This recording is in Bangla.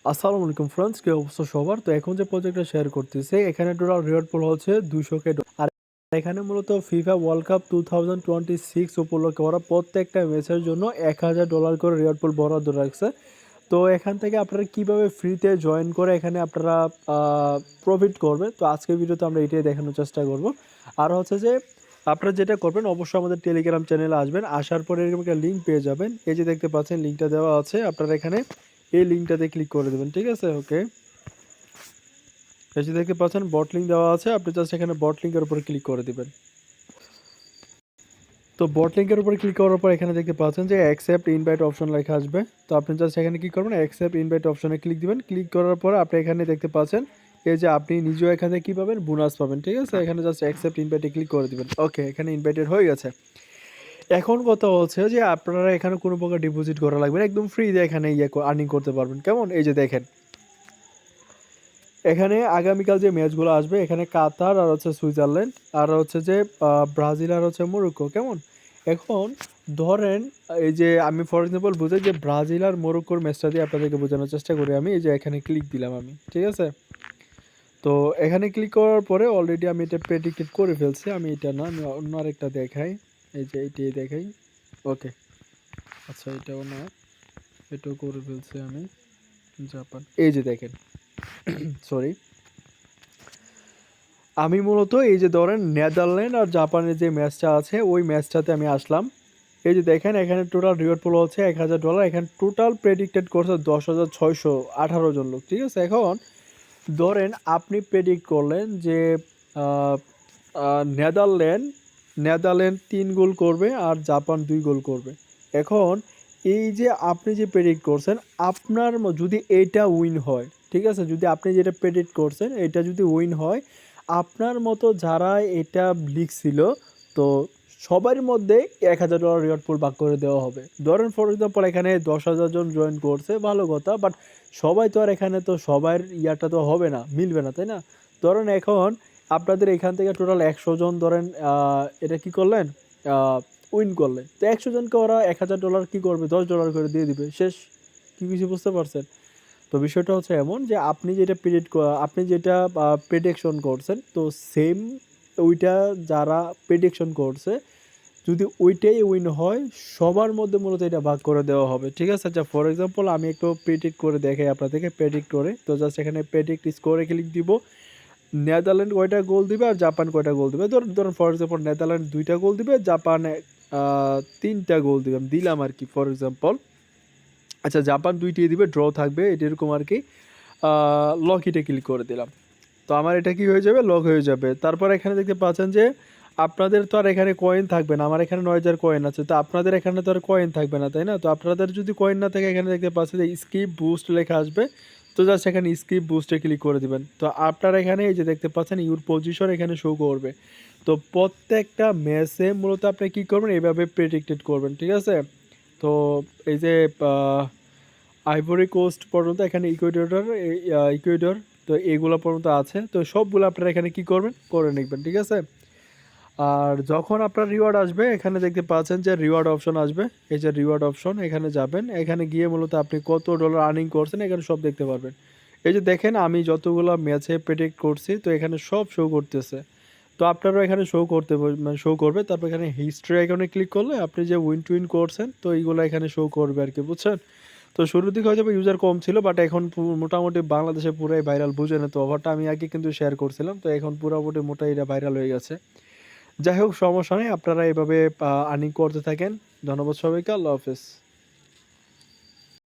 আসসালামু আলাইকুম ফ্রেন্ডস, কি অবস্থা সবার? তো এখন যে প্রজেক্টটা শেয়ার করতেছে, এখানে টোটাল রিওয়ার্ড পুল হচ্ছে 200K। আর এখানে মূলত ফিফা ওয়ার্ল্ড কাপ 2026 উপলক্ষে ওরা প্রত্যেকটা ম্যাচের জন্য $1000 করে রিওয়ার্ড পুল বরাদ্দ রাখছে। তো এখান থেকে আপনারা কিভাবে ফ্রিতে জয়েন করে এখানে আপনারা প্রফিট করবে, তো আজকের ভিডিওতে আমরা এটাই দেখানোর চেষ্টা করব। আর হচ্ছে যে আপনারা যেটা করবেন, অবশ্যই আমাদের টেলিগ্রাম চ্যানেলে আসবেন, আসার পরে এরকম একটা লিঙ্ক পেয়ে যাবেন। এই যে দেখতে পাচ্ছেন লিঙ্কটা দেওয়া আছে, আপনারা এখানে এই লিঙ্কটাতে ক্লিক করে দেবেন, ঠিক আছে? ওকে, এই যে দেখতে পাচ্ছেন বট লিঙ্ক দেওয়া আছে, আপনি জাস্ট এখানে বট লিঙ্কের উপরে ক্লিক করে দিবেন। তো বট লিঙ্কের উপরে ক্লিক করার পর এখানে দেখতে পাচ্ছেন যে অ্যাকসেপ্ট ইনভাইট অপশন লেখা আসবে। তো আপনি জাস্ট এখানে কি করবেন, অ্যাকসেপ্ট ইনভাইট অপশনে ক্লিক দিবেন। ক্লিক করার পর আপনি এখানে দেখতে পাচ্ছেন এই যে আপনি নিজেও এখানে কি পাবেন, বোনাস পাবেন, ঠিক আছে? এখানে জাস্ট অ্যাকসেপ্ট ইনভাইটে ক্লিক করে দিবেন। ওকে, এখানে ইনভাইটেড হয়ে গেছে। এখন কথা হচ্ছে যে আপনারা এখানে কোনো প্রকার ডিপোজিট করা লাগবে না, একদম ফ্রি দিয়ে এখানে আর্নিং করতে পারবেন। কেমন? এই যে দেখেন এখানে আগামীকাল যে ম্যাচগুলো আসবে, এখানে কাতার আর হচ্ছে সুইজারল্যান্ড আর হচ্ছে যে ব্রাজিল আর হচ্ছে মরক্কো। কেমন? এখন ধরেন এই যে আমি ফর এক্সাম্পল বুঝাই যে ব্রাজিল আর মরক্কোর ম্যাচটা দিয়ে আপনাদেরকে বোঝানোর চেষ্টা করি। আমি এই যে এখানে ক্লিক দিলাম আমি, ঠিক আছে? তো এখানে ক্লিক করার পরে অলরেডি আমি এটা প্রেডিক্টেড করে ফেলছি। আমি এটা না, আমি অন্য আরেকটা দেখাই। এই যে এইটাই দেখাই। ওকে, আচ্ছা এটাও না, এটাও করে ফেলছি আমি। জাপান, এই যে দেখেন সরি, আমি মূলত এই যে ধরেন নেদারল্যান্ড আর জাপানের যে ম্যাচটা আছে ওই ম্যাচটাতে আমি আসলাম। এই যে দেখেন এখানে টোটাল রিওয়ার্ড পুল হচ্ছে $1000। এখানে টোটাল প্রেডিক্টেড করছে 10,618 জন লোক, ঠিক আছে? এখন ধরেন আপনি প্রেডিক্ট করলেন যে আহ, নেদারল্যান্ড নেদারল্যান্ড 3 গোল করবে আর জাপান 2 গোল করবে। এখন এই যে আপনি যে প্রেডিক্ট করছেন, আপনার যদি এইটা উইন হয়, ঠিক আছে, যদি আপনি যেটা প্রেডিক্ট করছেন এটা যদি উইন হয়, আপনার মতো যারা এটা লিখছিল, তো সবার মধ্যে $1000 রিওয়ার্ড পুল ভাগ করে দেওয়া হবে। ধরেন ফর এক্সাম্পল এখানে 10,000 জন জয়েন করছে, ভালো কথা, বাট সবাই তো আর এখানে তো সবার ইয়াটা তো হবে না, মিলবে না, তাই না? ধরেন এখন আপনাদের এখান থেকে টোটাল 100 জন ধরেন এটা কি করলেন, উইন করলেন, তো 100 জনকে ওরা $1000 কি করবে, $10 করে দিয়ে দিবে, শেষ। কি কিছু বুঝতে পারছেন? তো বিষয়টা হচ্ছে এমন যে আপনি যেটা প্রেডিকশন করছেন, তো সেম ওইটা যারা প্রেডিকশন করছে, যদি ওইটাই উইন হয়, সবার মধ্যে মূলত এটা ভাগ করে দেওয়া হবে, ঠিক আছে? আচ্ছা ফর এক্সাম্পল আমি একটু প্রেডিক্ট করে দেখাই আপনাদেরকে, প্রেডিক্ট করে। তো জাস্ট এখানে প্রেডিক্ট স্কোরে ক্লিক দিব। নেদারল্যান্ড কয়টা গোল দিবে আর জাপান কয়টা গোল দিবে, ধরুন ধরুন ফর এক্সাম্পল নেদারল্যান্ড 2টা গোল দিবে, জাপান 3টা গোল দিবে, আমি দিলাম আর কি ফর এক্সাম্পল। আচ্ছা জাপান 2টি দিবে, ড্র থাকবে, এটা এরকম আর কি। লকিটে ক্লিক করে দিলাম। তো আমার এটা কি হয়ে যাবে, লক হয়ে যাবে। তারপর এখানে দেখতে পাচ্ছেন যে আপনাদের তো আর এখানে কয়েন থাকবে না, আমার এখানে 9,000 কয়েন আছে, তো আপনাদের এখানে তো আর কয়েন থাকবে না, তাই না? তো আপনাদের যদি কয়েন না থাকে, এখানে দেখতে পাচ্ছেন যে স্কিপ বুস্ট লেখা আসবে। তো জাস্ট এখানে স্কিপ বুস্টে ক্লিক করে দিবেন। তো আপনারা এখানে এই যে দেখতে পাচ্ছেন ইউর পজিশন এখানে শো করবে। তো প্রত্যেকটা ম্যাচে মূলত আপনি কী করবেন, এইভাবে প্রেডিক্টেড করবেন, ঠিক আছে? তো এই যে আইভরি কোস্ট পর্যন্ত, এখানে ইকুয়েডর, তো এগুলো পর্যন্ত আছে, তো সবগুলো আপনারা এখানে কি করবেন, করে নিবেন, ঠিক আছে? আর যখন আপনার রিওয়ার্ড আসবে, এখানে দেখতে পাচ্ছেন যে রিওয়ার্ড অপশন আসবে। এই যে রিওয়ার্ড অপশন, এখানে যাবেন, এখানে গিয়ে মূলত আপনি কত ডলার আর্নিং করছেন এখানে সব দেখতে পারবেন। এই যে দেখেন আমি যতগুলো ম্যাচে প্রেডিক্ট করছি, তো এখানে সব শো করতেছে। তো আপনারাও এখানে মানে শো করবে। তারপর এখানে হিস্ট্রি আইকনে ক্লিক করলে আপনি যে উইন টুইন করছেন, তো এইগুলো এখানে শো করবে আর কি, বুঝছেন? তো শুরুর দিকে হয়তো ইউজার কম ছিল, বাট এখন মোটামুটি বাংলাদেশে পুরাই ভাইরাল, বুঝেন? তো অফারটা আমি আগে কিন্তু শেয়ার করছিলাম, তো এখন পুরোপুরি মোটাই এটা ভাইরাল হয়ে গেছে। যাই হোক, সমস্যা নেই, আপনারা এভাবে আর্নিং করতে থাকেন। ধন্যবাদ সবাইকে, আল্লাহ হাফেজ।